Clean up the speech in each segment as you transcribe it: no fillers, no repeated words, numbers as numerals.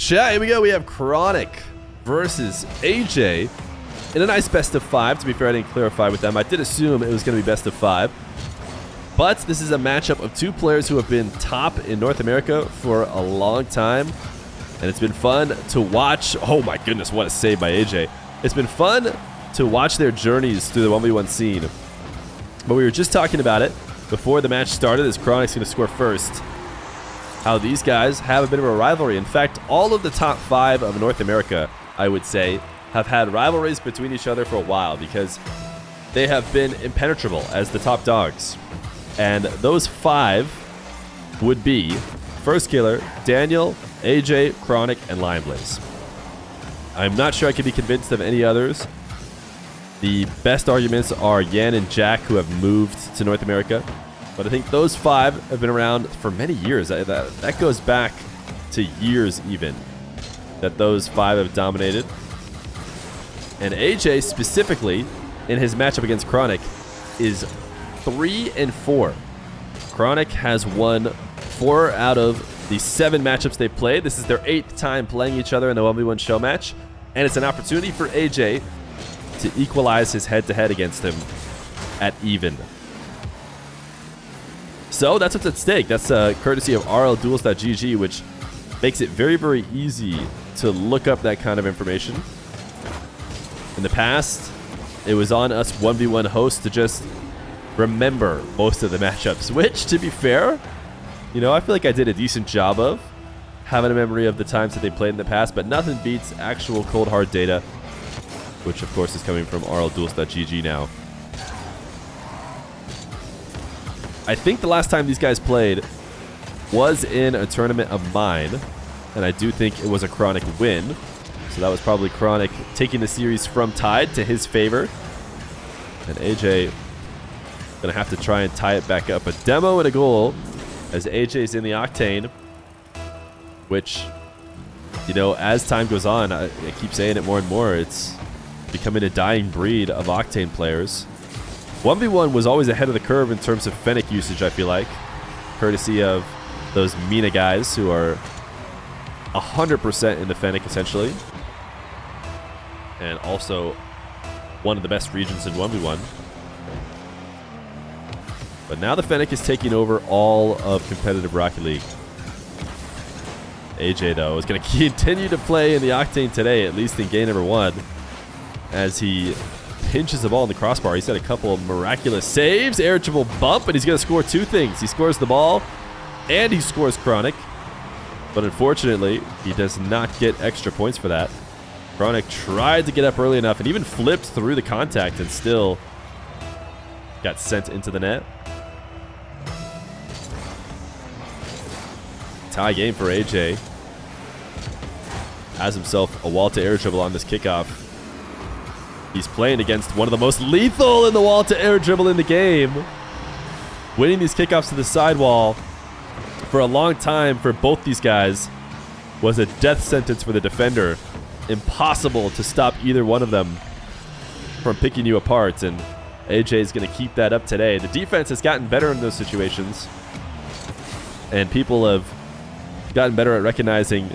Chat, here we go. We have Chronic versus AJ in a nice best of 5. To be fair, I didn't clarify with them. I did assume it was going to be best of 5. But this is a matchup of two players who have been top in North America for a long time. And it's been fun to watch. Oh my goodness, what a save by AJ. It's been fun to watch their journeys through the 1v1 scene. But we were just talking about it before the match started, as Chronic's going to score first. How these guys have a bit of a rivalry. In fact, all of the top 5 of North America, I would say, have had rivalries between each other for a while because they have been impenetrable as the top dogs. And those 5 would be First Killer, Daniel, AJ, Chronic, and Lion Blaze. I'm not sure I can be convinced of any others. The best arguments are Yan and Jack, who have moved to North America. But I think those 5 have been around for many years. That goes back to years even, that those 5 have dominated. And AJ specifically, in his matchup against Chronic, is 3-4. Chronic has won 4 out of the 7 matchups they've played. This is their 8th time playing each other in the 1v1 show match. And it's an opportunity for AJ to equalize his head-to-head against him at even. So that's what's at stake. That's courtesy of rlduels.gg, which makes it very, very easy to look up that kind of information. In the past, it was on us 1v1 hosts to just remember most of the matchups, which, to be fair, you know, I feel like I did a decent job of having a memory of the times that they played in the past, but nothing beats actual cold hard data, which of course is coming from rlduels.gg now. I think the last time these guys played was in a tournament of mine, and I do think it was a Chronic win. So that was probably Chronic taking the series from tied to his favor. And AJ gonna have to try and tie it back up. A demo and a goal as AJ's in the Octane, which, you know, as time goes on, I keep saying it more and more, it's becoming a dying breed of Octane players. 1v1 was always ahead of the curve in terms of Fennec usage, I feel like, courtesy of those Mina guys who are 100% in the Fennec, essentially. And also one of the best regions in 1v1. But now the Fennec is taking over all of competitive Rocket League. AJ, though, is going to continue to play in the Octane today, at least in game number 1, as he pinches the ball in the crossbar. He's had a couple of miraculous saves, air dribble bump, and he's going to score 2 things. He scores the ball, and he scores Chronic. But unfortunately, he does not get extra points for that. Chronic tried to get up early enough and even flipped through the contact and still got sent into the net. Tie game for AJ. Has himself a wall-to-air dribble on this kickoff. He's playing against one of the most lethal in the wall-to-air dribble in the game. Winning these kickoffs to the sidewall for a long time for both these guys was a death sentence for the defender. Impossible to stop either one of them from picking you apart, and AJ is going to keep that up today. The defense has gotten better in those situations, and people have gotten better at recognizing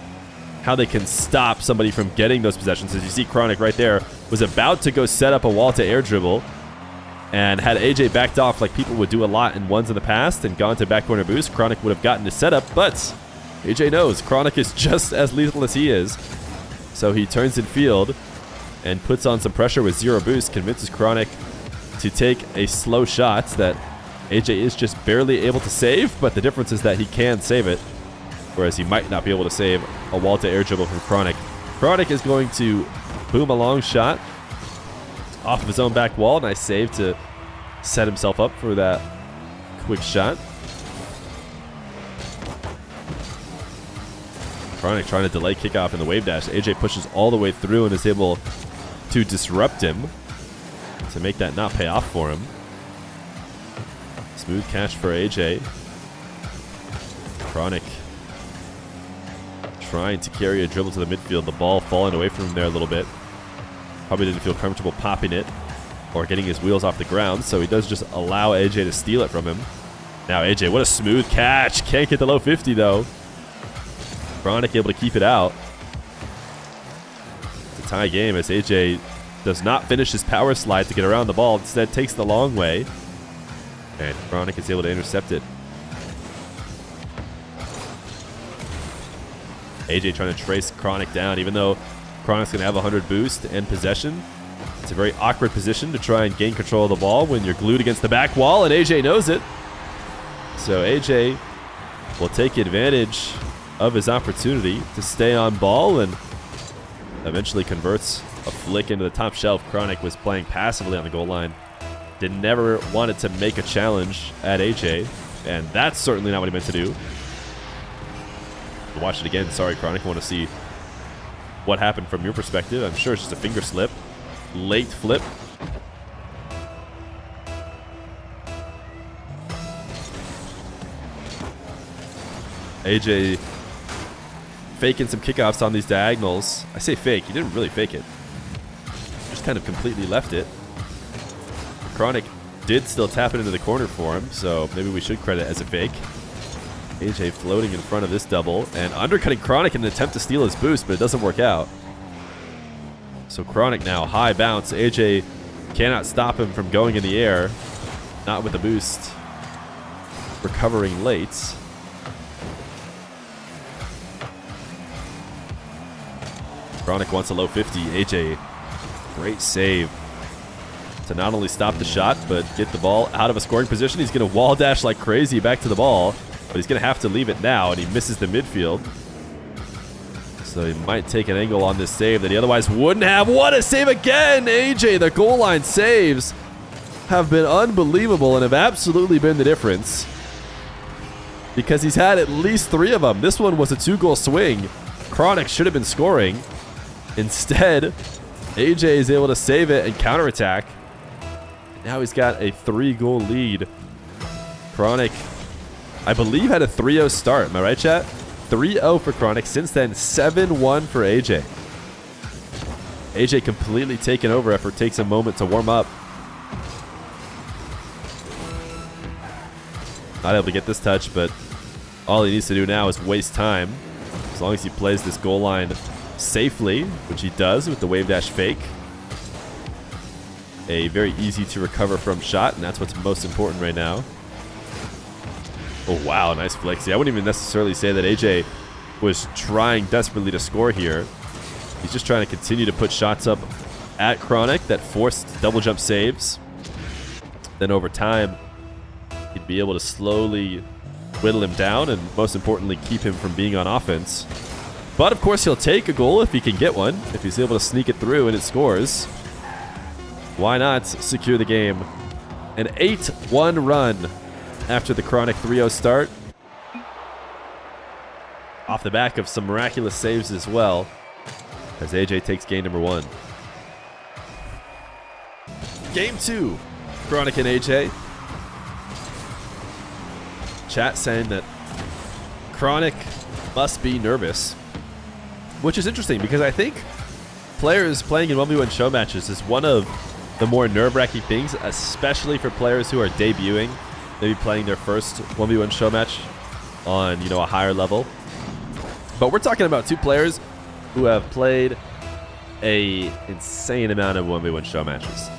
how they can stop somebody from getting those possessions. As you see, Chronic right there was about to go set up a wall-to-air dribble, and had AJ backed off like people would do a lot in ones in the past and gone to back corner boost, Chronic would have gotten the setup, but AJ knows Chronic is just as lethal as he is. So he turns in field and puts on some pressure with 0 boost, convinces Chronic to take a slow shot that AJ is just barely able to save, but the difference is that he can save it, whereas he might not be able to save a wall-to-air dribble from Chronic. Chronic is going to boom a long shot off of his own back wall. Nice save to set himself up for that quick shot. Chronic trying to delay kickoff in the wave dash. AJ pushes all the way through and is able to disrupt him to make that not pay off for him. Smooth catch for AJ. Chronic trying to carry a dribble to the midfield. The ball falling away from him there a little bit. Probably didn't feel comfortable popping it or getting his wheels off the ground, so he does just allow AJ to steal it from him. Now AJ, what a smooth catch. Can't get the low 50 though. Chronic able to keep it out. a tie game as AJ does not finish his power slide to get around the ball. Instead, takes the long way. And Chronic is able to intercept it. AJ trying to trace Chronic down, even though Chronic's going to have 100 boost and possession. It's a very awkward position to try and gain control of the ball when you're glued against the back wall, and AJ knows it. So AJ will take advantage of his opportunity to stay on ball and eventually converts a flick into the top shelf. Chronic was playing passively on the goal line. Never wanted to make a challenge at AJ, and that's certainly not what he meant to do. Watch it again. Sorry, Chronic. I want to see what happened from your perspective. I'm sure it's just a finger slip. Late flip. AJ faking some kickoffs on these diagonals. I say fake. He didn't really fake it. Just kind of completely left it. Chronic did still tap it into the corner for him, so maybe we should credit it as a fake. AJ floating in front of this double and undercutting Chronic in an attempt to steal his boost, but it doesn't work out. So Chronic now high bounce. AJ cannot stop him from going in the air. Not with the boost. Recovering late. Chronic wants a low 50. AJ, great save to not only stop the shot, but get the ball out of a scoring position. He's going to wall dash like crazy back to the ball. But he's going to have to leave it now, and he misses the midfield. So he might take an angle on this save that he otherwise wouldn't have. What a save again! AJ, the goal line saves have been unbelievable and have absolutely been the difference. Because he's had at least 3 of them. This one was a 2-goal swing. Chronic should have been scoring. Instead, AJ is able to save it and counterattack. Now he's got a 3-goal lead. Chronic, I believe, had a 3-0 start. Am I right, chat? 3-0 for Chronic. Since then, 7-1 for AJ. AJ completely taken over after it takes a moment to warm up. Not able to get this touch, but all he needs to do now is waste time. As long as he plays this goal line safely, which he does with the wave dash fake. A very easy to recover from shot, and that's what's most important right now. Oh, wow, nice flick. See, I wouldn't even necessarily say that AJ was trying desperately to score here. He's just trying to continue to put shots up at Chronic that forced double jump saves. Then over time, he'd be able to slowly whittle him down and, most importantly, keep him from being on offense. But, of course, he'll take a goal if he can get one, if he's able to sneak it through and it scores. Why not secure the game? An 8-1 run after the Chronic 3-0 start. Off the back of some miraculous saves as well, as AJ takes game number 1. Game 2, Chronic and AJ. Chat saying that Chronic must be nervous, which is interesting because I think players playing in 1v1 show matches is one of the more nerve-wracking things, especially for players who are debuting, maybe playing their first 1v1 show match on, you know, a higher level. But we're talking about 2 players who have played a insane amount of 1v1 show matches.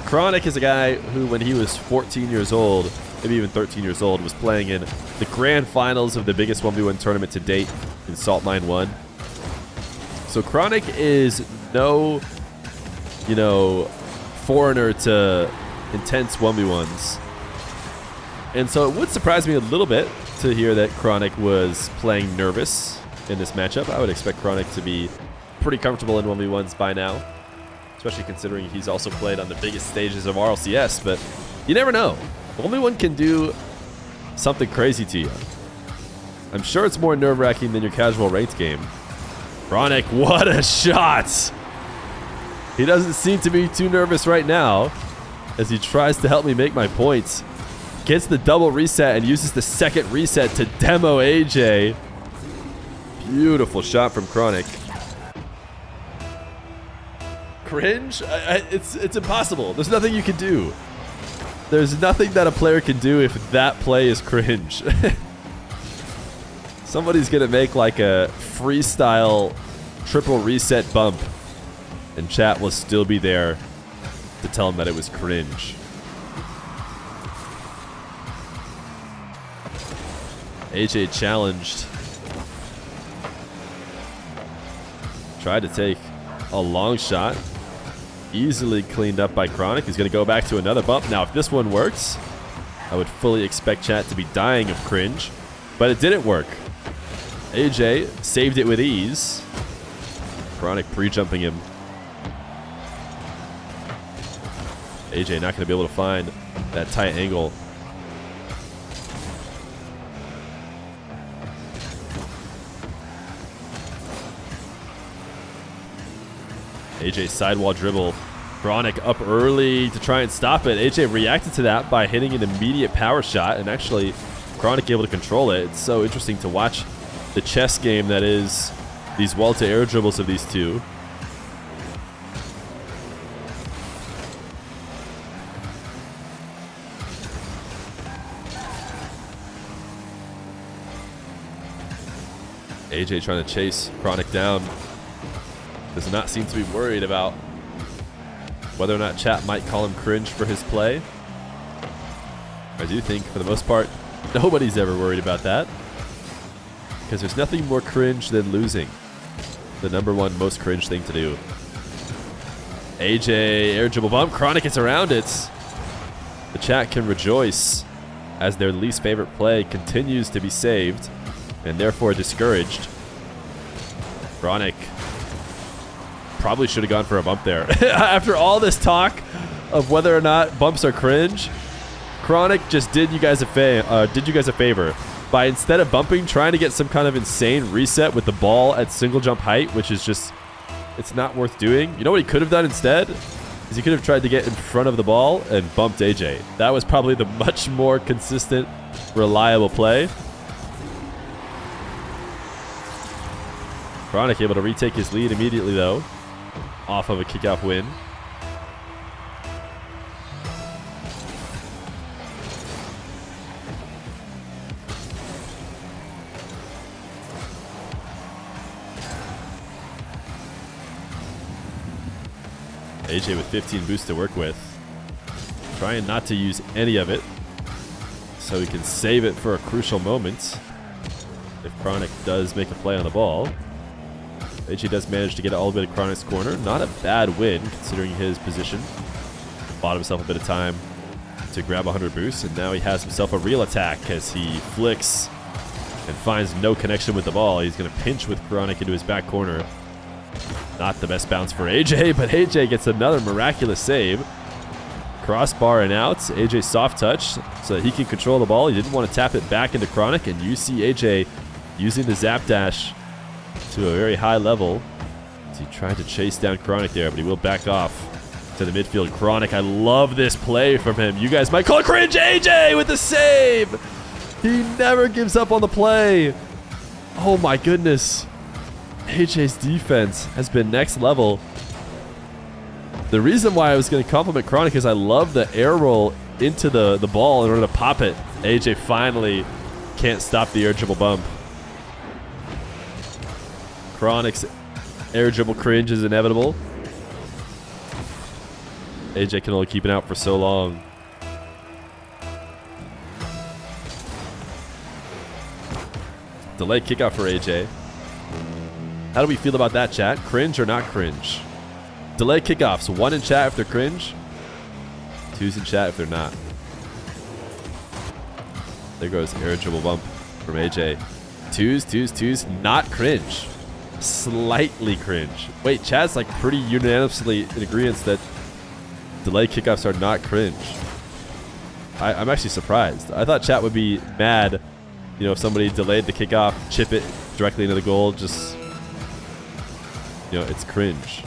Chronic is a guy who, when he was 14 years old, maybe even 13 years old, was playing in the grand finals of the biggest 1v1 tournament to date in Salt Mine 1. So Chronic is no, you know, foreigner to intense 1v1s. And so it would surprise me a little bit to hear that Chronic was playing nervous in this matchup. I would expect Chronic to be pretty comfortable in 1v1s by now, especially considering he's also played on the biggest stages of RLCS, but you never know. 1v1 can do something crazy to you. I'm sure it's more nerve-wracking than your casual ranked game. Chronic, what a shot! He doesn't seem to be too nervous right now as he tries to help me make my points. Gets the double reset and uses the second reset to demo AJ. Beautiful shot from Chronic. Cringe? It's impossible. There's nothing you can do. There's nothing that a player can do if that play is cringe. Somebody's going to make like a freestyle triple reset bump And chat will still be there to tell him that it was cringe. AJ challenged. Tried to take a long shot. Easily cleaned up by Chronic. He's going to go back to another bump. Now, if this one works, I would fully expect chat to be dying of cringe. But it didn't work. AJ saved it with ease. Chronic pre-jumping him. AJ not going to be able to find that tight angle. AJ sidewall dribble. Chronic up early to try and stop it. AJ reacted to that by hitting an immediate power shot, and actually Chronic able to control it. It's so interesting to watch the chess game that is these wall-to-air dribbles of these two. AJ trying to chase Chronic down. Does not seem to be worried about whether or not chat might call him cringe for his play. I do think, for the most part, nobody's ever worried about that. Because there's nothing more cringe than losing. The #1 most cringe thing to do. AJ, air dribble bump. Chronic gets around it. The chat can rejoice as their least favorite play continues to be saved and therefore discouraged. Chronic probably should have gone for a bump there. After all this talk of whether or not bumps are cringe, Chronic just did you guys a favor by, instead of bumping, trying to get some kind of insane reset with the ball at single jump height, which is just, it's not worth doing. You know what he could have done instead? Is he could have tried to get in front of the ball and bumped AJ. That was probably the much more consistent, reliable play. Chronic able to retake his lead immediately, though, off of a kickoff win. AJ with 15 boosts to work with. Trying not to use any of it so he can save it for a crucial moment if Chronic does make a play on the ball. AJ does manage to get all the way to Chronic's corner. Not a bad win considering his position. Bought himself a bit of time to grab 100 boosts, and now he has himself a real attack as he flicks and finds no connection with the ball. He's going to pinch with Chronic into his back corner. Not the best bounce for AJ, but AJ gets another miraculous save. Crossbar and out. AJ soft touch so that he can control the ball. He didn't want to tap it back into Chronic, and you see AJ using the zap dash to a very high level. As he tried to chase down Chronic there, but he will back off to the midfield. Chronic, I love this play from him. You guys might call it cringe. AJ with the save. He never gives up on the play. Oh my goodness. AJ's defense has been next level. The reason why I was going to compliment Chronic is I love the air roll into the ball in order to pop it. AJ finally can't stop the air dribble bump. Chronic's air dribble cringe is inevitable. AJ can only keep it out for so long. Delayed kickoff for AJ. How do we feel about that, chat? Cringe or not cringe? Delay kickoffs. 1 in chat if they're cringe. 2's in chat if they're not. There goes air dribble bump from AJ. 2's. Not cringe. Slightly cringe. Wait, chat's like pretty unanimously in agreement that delay kickoffs are not cringe. I'm actually surprised. I thought chat would be mad, you know, if somebody delayed the kickoff, chip it directly into the goal, just, you know, it's cringe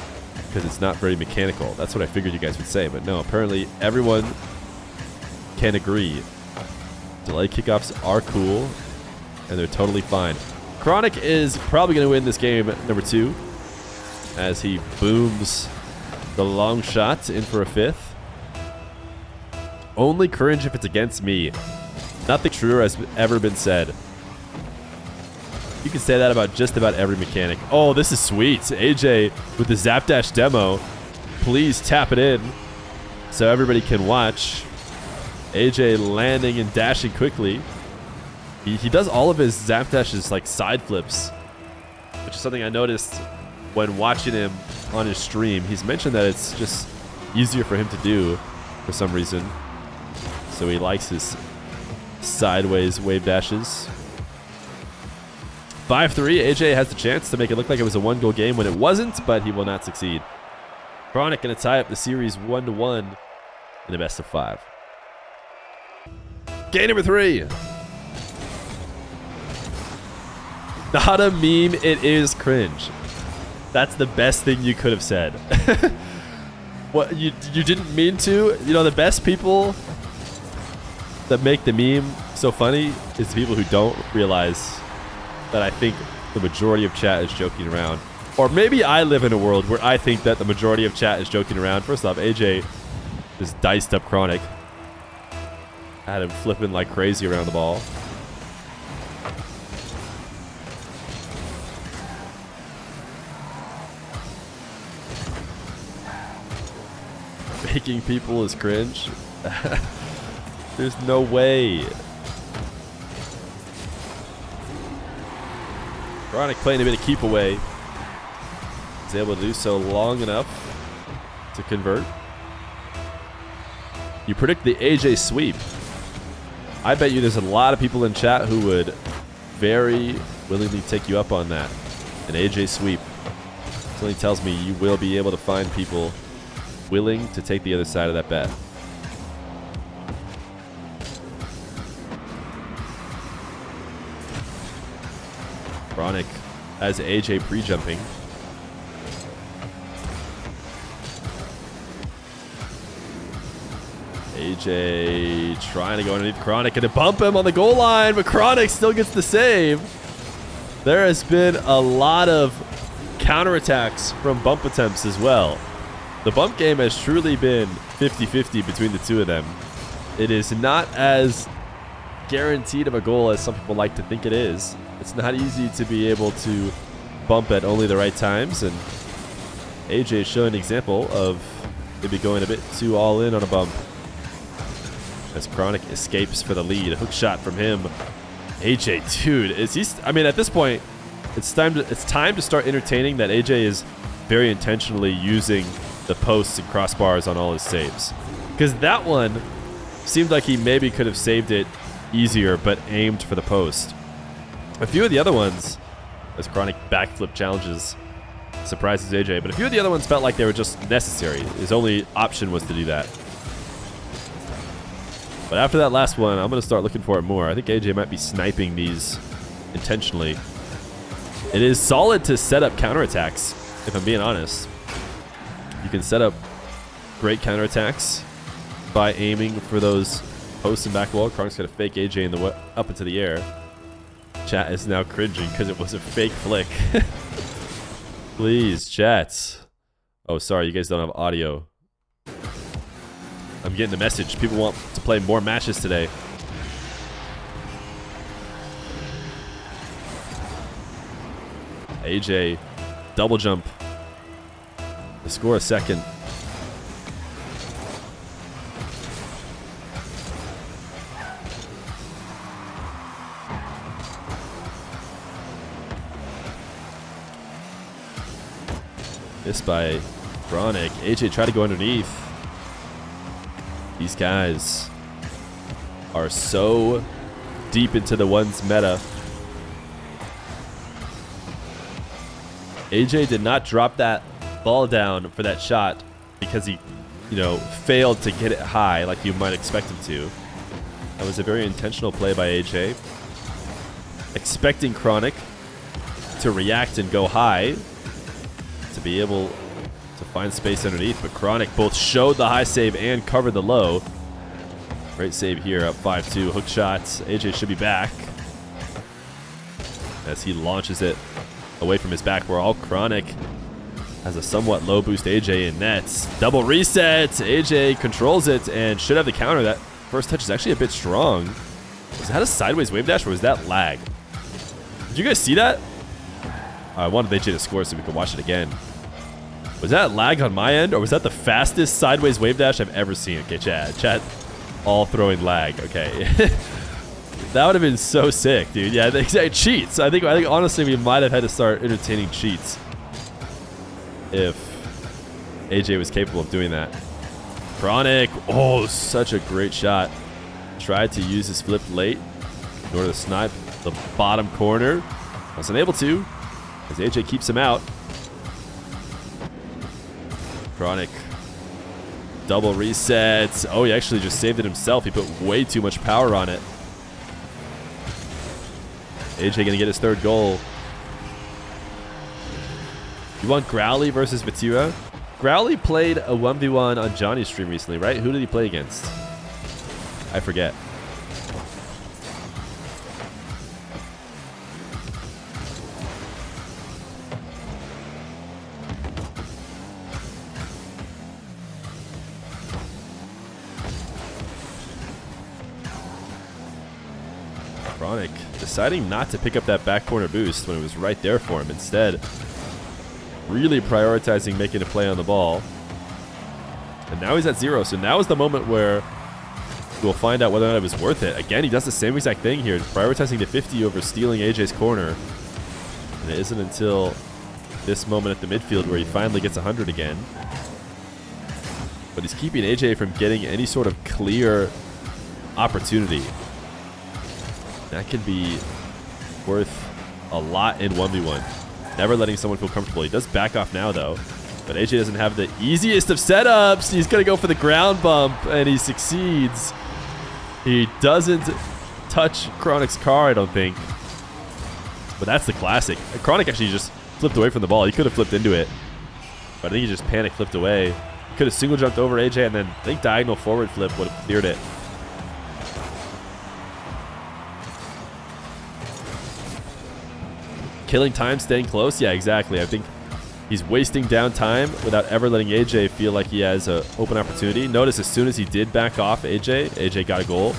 because it's not very mechanical. That's what I figured you guys would say, but no, apparently everyone can agree. Delay kickoffs are cool and they're totally fine. Chronic is probably going to win this game #2 as he booms the long shot in for a 5th. Only cringe if it's against me. Nothing truer has ever been said. You can say that about just about every mechanic. Oh, this is sweet. AJ with the Zap Dash demo. Please tap it in so everybody can watch. AJ landing and dashing quickly. He does all of his Zap Dashes like side flips, which is something I noticed when watching him on his stream. He's mentioned that it's just easier for him to do for some reason. So he likes his sideways wave dashes. 5-3, AJ has the chance to make it look like it was a one-goal game when it wasn't, but he will not succeed. Chronic going to tie up the series 1-1 in the best of 5. Game number 3. Not a meme, it is cringe. That's the best thing you could have said. What, you didn't mean to? You know, the best people that make the meme so funny is the people who don't realize that I think the majority of chat is joking around. Or maybe I live in a world where I think that the majority of chat is joking around. First off, AJ just diced up Chronic. Had him flipping like crazy around the ball. Making people is cringe. There's no way. Chronic playing a bit of keep away. He's able to do so long enough to convert. You predict the AJ sweep. I bet you there's a lot of people in chat who would very willingly take you up on that. An AJ sweep. Something tells me you will be able to find people willing to take the other side of that bet. Chronic as AJ pre-jumping. AJ trying to go underneath Chronic and to bump him on the goal line, but Chronic still gets the save. There has been a lot of counterattacks from bump attempts as well. The bump game has truly been 50-50 between the two of them. It is not as guaranteed of a goal as some people like to think it is. It's not easy to be able to bump at only the right times, and AJ is showing an example of maybe going a bit too all in on a bump. As Chronic escapes for the lead. A hook shot from him. AJ, dude, is he? I mean, at this point, it's time to start entertaining that AJ is very intentionally using the posts and crossbars on all his saves, because that one seemed like he maybe could have saved it easier, but aimed for the post. A few of the other ones, as Chronic backflip challenges surprises AJ, but a few of the other ones felt like they were just necessary. His only option was to do that. But after that last one, I'm going to start looking for it more. I think AJ might be sniping these intentionally. It is solid to set up counterattacks, if I'm being honest. You can set up great counterattacks by aiming for those posts and back wall. Chronic's got to fake AJ in the up into the air. Chat is now cringing because it was a fake flick. Please, chat. Oh, sorry, you guys don't have audio. I'm getting the message. People want to play more matches today. AJ, double jump. To score a second. Missed by Chronic. AJ tried to go underneath. These guys are so deep into the ones meta. AJ did not drop that ball down for that shot because he, failed to get it high like you might expect him to. That was a very intentional play by AJ. Expecting Chronic to react and go high to be able to find space underneath, but Chronic both showed the high save and covered the low. Great save here, up 5-2. Hook shots. AJ should be back as he launches it away from his back wall. Chronic has a somewhat low boost AJ in nets. Double reset. AJ controls it and should have the counter. That first touch is actually a bit strong. Was that a sideways wave dash or was that lag? Did you guys see that? I wanted AJ to score so we could watch it again. Was that lag on my end, or was that the fastest sideways wave dash I've ever seen? Okay, chat, all throwing lag. Okay, that would have been so sick, dude. Yeah, cheats. I think honestly we might have had to start entertaining cheats if AJ was capable of doing that. Chronic, oh, such a great shot. Tried to use his flip late in order to snipe the bottom corner. Wasn't able to, as AJ keeps him out. Chronic, double resets. Oh, he actually just saved it himself. He put way too much power on it. AJ gonna get his third goal. You want Growly versus Vatira? Growly played a 1v1 on Johnny's stream recently, right? Who did he play against? I forget. Chronic deciding not to pick up that back corner boost when it was right there for him. Instead, really prioritizing making a play on the ball. And now he's at 0. So now is the moment where we'll find out whether or not it was worth it. Again, he does the same exact thing here, prioritizing the 50 over stealing AJ's corner. And it isn't until this moment at the midfield where he finally gets 100 again. But he's keeping AJ from getting any sort of clear opportunity. That can be worth a lot in 1v1. Never letting someone feel comfortable. He does back off now, though. But AJ doesn't have the easiest of setups. He's going to go for the ground bump, and he succeeds. He doesn't touch Chronic's car, I don't think. But that's the classic. Chronic actually just flipped away from the ball. He could have flipped into it. But I think he just panic flipped away. He could have single jumped over AJ, and then I think diagonal forward flip would have cleared it. Killing time, staying close. Yeah, exactly. I think he's wasting down time without ever letting AJ feel like he has an open opportunity. Notice as soon as he did back off AJ got a goal.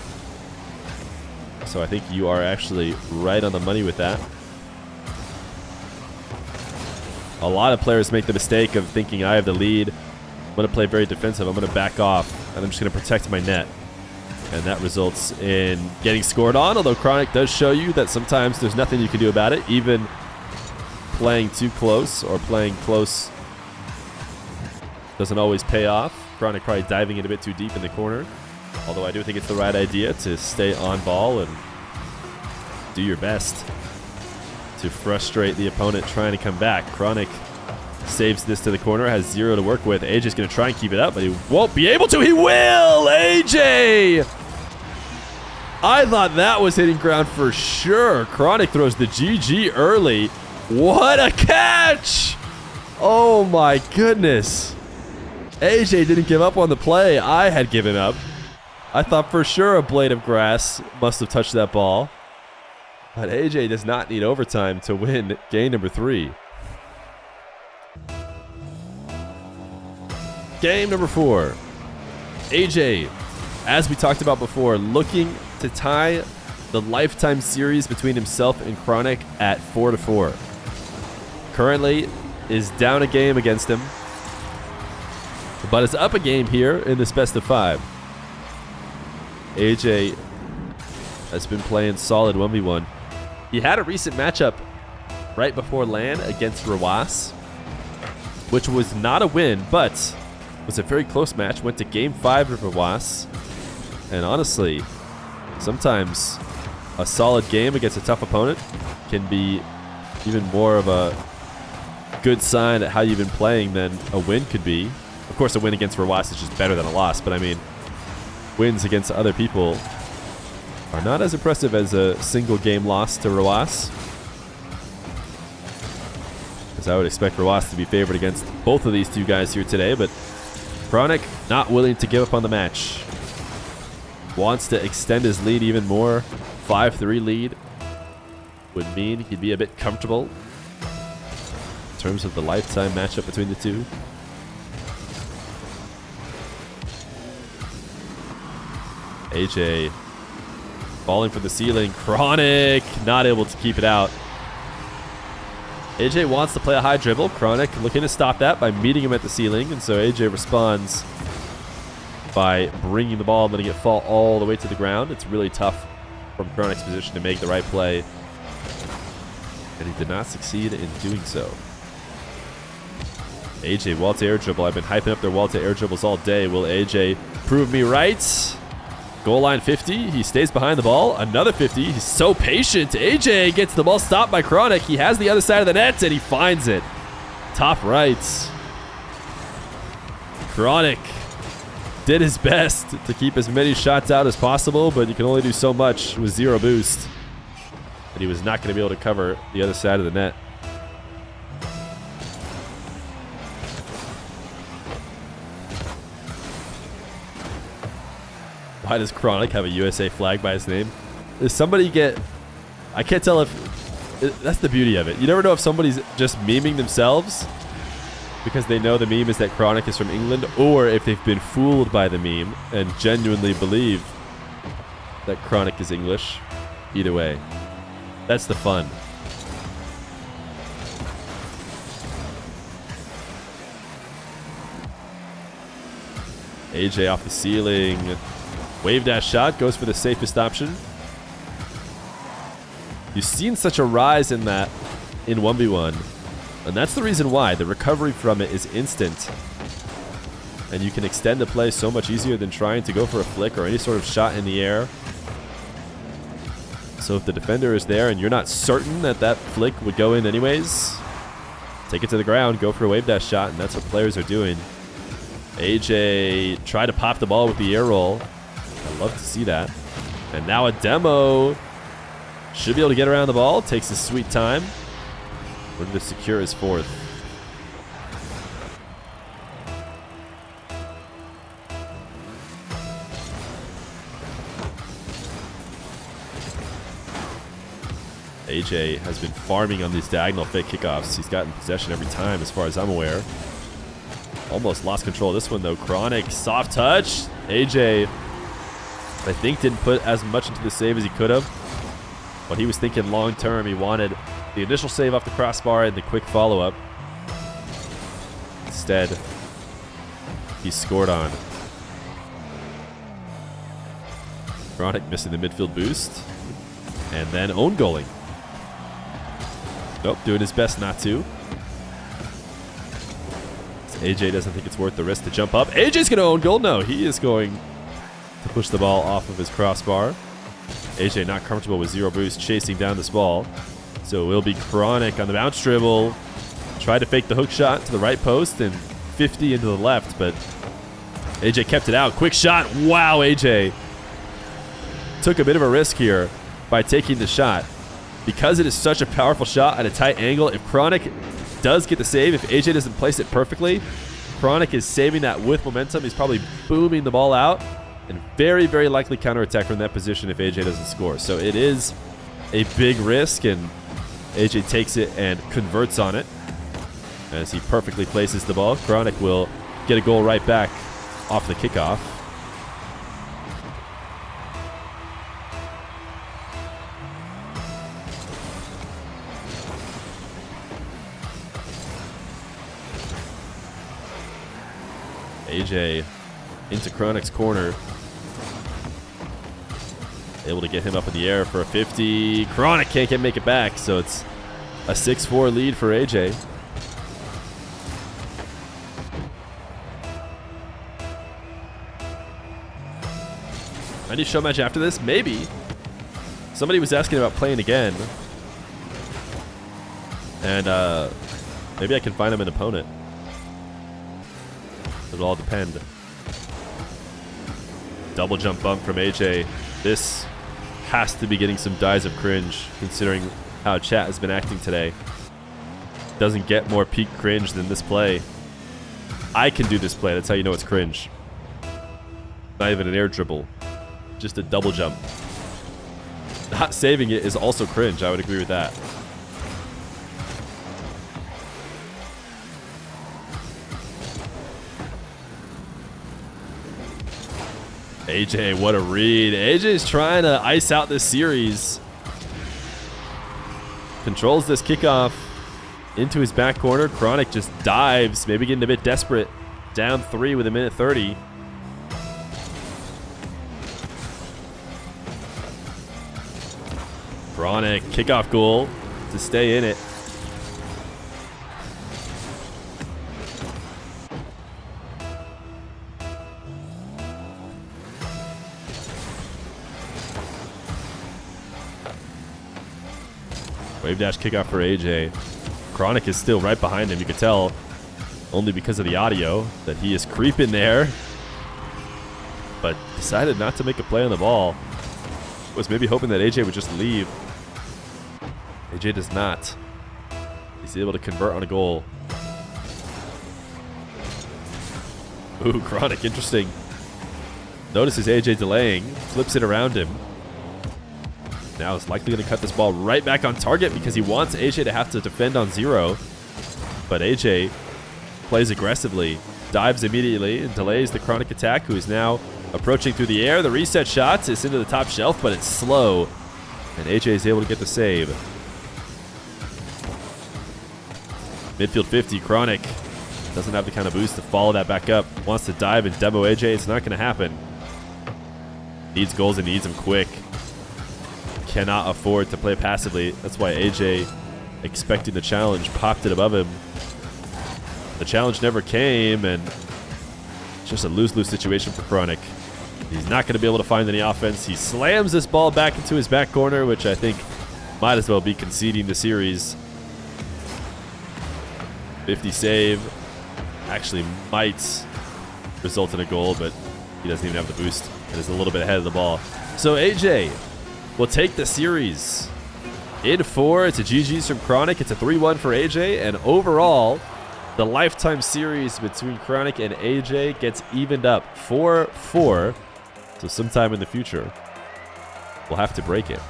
So I think you are actually right on the money with that. A lot of players make the mistake of thinking I have the lead. I'm going to play very defensive. I'm going to back off, and I'm just going to protect my net. And that results in getting scored on, although Chronic does show you that sometimes there's nothing you can do about it. Even playing too close or playing close doesn't always pay off. Chronic probably diving in a bit too deep in the corner. Although I do think it's the right idea to stay on ball and do your best to frustrate the opponent trying to come back. Chronic saves this to the corner, has 0 to work with. AJ's going to try and keep it up, but he won't be able to. He will! AJ! I thought that was hitting ground for sure. Chronic throws the GG early. What a catch! Oh my goodness. AJ didn't give up on the play. I had given up. I thought for sure a blade of grass must have touched that ball. But AJ does not need overtime to win game number 3. Game number 4. AJ, as we talked about before, looking to tie the lifetime series between himself and Chronic at 4-4. Currently is down a game against him, but is up a game here in this best of 5. AJ has been playing solid 1v1. He had a recent matchup right before LAN against Rawas, which was not a win, but was a very close match. Went to game 5 of Rawas, and honestly, sometimes a solid game against a tough opponent can be even more of a good sign at how you've been playing than a win could be. Of course, a win against Rawas is just better than a loss, but I mean, wins against other people are not as impressive as a single game loss to Rawas. Because I would expect Rawas to be favored against both of these two guys here today, but Chronic not willing to give up on the match. Wants to extend his lead even more. 5-3 lead would mean he'd be a bit comfortable in terms of the lifetime matchup between the two. AJ falling from the ceiling. Chronic not able to keep it out. AJ wants to play a high dribble. Chronic looking to stop that by meeting him at the ceiling. And so AJ responds by bringing the ball and letting it fall all the way to the ground. It's really tough from Chronic's position to make the right play. And he did not succeed in doing so. AJ, wall to air dribble. I've been hyping up their wall to air dribbles all day. Will AJ prove me right? Goal line 50. He stays behind the ball. Another 50. He's so patient. AJ gets the ball stopped by Chronic. He has the other side of the net, and he finds it. Top right. Chronic did his best to keep as many shots out as possible, but you can only do so much with zero boost. And he was not going to be able to cover the other side of the net. Why does Chronic have a USA flag by his name? Does somebody get... I can't tell if... That's the beauty of it. You never know if somebody's just memeing themselves because they know the meme is that Chronic is from England, or if they've been fooled by the meme and genuinely believe that Chronic is English. Either way. That's the fun. AJ off the ceiling. Wave dash shot, goes for the safest option. You've seen such a rise in that in 1v1. And that's the reason why. The recovery from it is instant. And you can extend the play so much easier than trying to go for a flick or any sort of shot in the air. So if the defender is there and you're not certain that that flick would go in anyways, take it to the ground, go for a wave dash shot, and that's what players are doing. AJ tried to pop the ball with the air roll. I love to see that. And now a demo. Should be able to get around the ball. Takes his sweet time. Looking to secure his fourth. AJ has been farming on these diagonal fake kickoffs. He's gotten possession every time as far as I'm aware. Almost lost control of this one though. Chronic, soft touch. AJ, I think, didn't put as much into the save as he could have. But he was thinking long term. He wanted the initial save off the crossbar and the quick follow-up. Instead, he scored on. Chronic missing the midfield boost. And then own goaling. Nope, doing his best not to. So AJ doesn't think it's worth the risk to jump up. AJ's going to own goal. No, he is going to push the ball off of his crossbar. AJ not comfortable with zero boost, chasing down this ball. So it will be Chronic on the bounce dribble. Tried to fake the hook shot to the right post and 50 into the left, but AJ kept it out. Quick shot. Wow, AJ took a bit of a risk here by taking the shot. Because it is such a powerful shot at a tight angle, if Chronic does get the save, if AJ doesn't place it perfectly, Chronic is saving that with momentum. He's probably booming the ball out. And very, very likely counterattack from that position if AJ doesn't score. So it is a big risk, and AJ takes it and converts on it as he perfectly places the ball. Chronic will get a goal right back off the kickoff. AJ into Chronic's corner. Able to get him up in the air for a 50. Chronic can't make it back, so it's a 6-4 lead for AJ. Any show match after this? Maybe. Somebody was asking about playing again. And maybe I can find him an opponent. It'll all depend. Double jump bump from AJ. This has to be getting some dyes of cringe, considering how chat has been acting today. Doesn't get more peak cringe than this play. I can do this play. That's how you know it's cringe. Not even an air dribble. Just a double jump. Not saving it is also cringe. I would agree with that. AJ, what a read. AJ's trying to ice out this series. Controls this kickoff. into his back corner. Chronic just dives, maybe getting a bit desperate. Down 3 with 1:30. Chronic, kickoff goal to stay in it. Wave dash kickoff for AJ. Chronic is still right behind him. You could tell, only because of the audio, that he is creeping there. But decided not to make a play on the ball. Was maybe hoping that AJ would just leave. AJ does not. He's able to convert on a goal. Ooh, Chronic, interesting. Notices AJ delaying, flips it around him. Now is likely going to cut this ball right back on target because he wants AJ to have to defend on 0. But AJ plays aggressively, dives immediately, and delays the Chronic attack, who is now approaching through the air. The reset shot is into the top shelf, but it's slow. And AJ is able to get the save. Midfield 50, Chronic doesn't have the kind of boost to follow that back up. Wants to dive and demo AJ. It's not going to happen. Needs goals and needs them quick. Cannot afford to play passively. That's why AJ, expecting the challenge, popped it above him. The challenge never came, and it's just a lose-lose situation for Chronic. He's not going to be able to find any offense. He slams this ball back into his back corner, which I think might as well be conceding the series. 50 save. Actually might result in a goal, but he doesn't even have the boost and is a little bit ahead of the ball. So AJ will take the series in 4. It's a GG's from Chronic. It's a 3-1 for AJ. And overall, the lifetime series between Chronic and AJ gets evened up 4-4. So sometime in the future, we'll have to break it.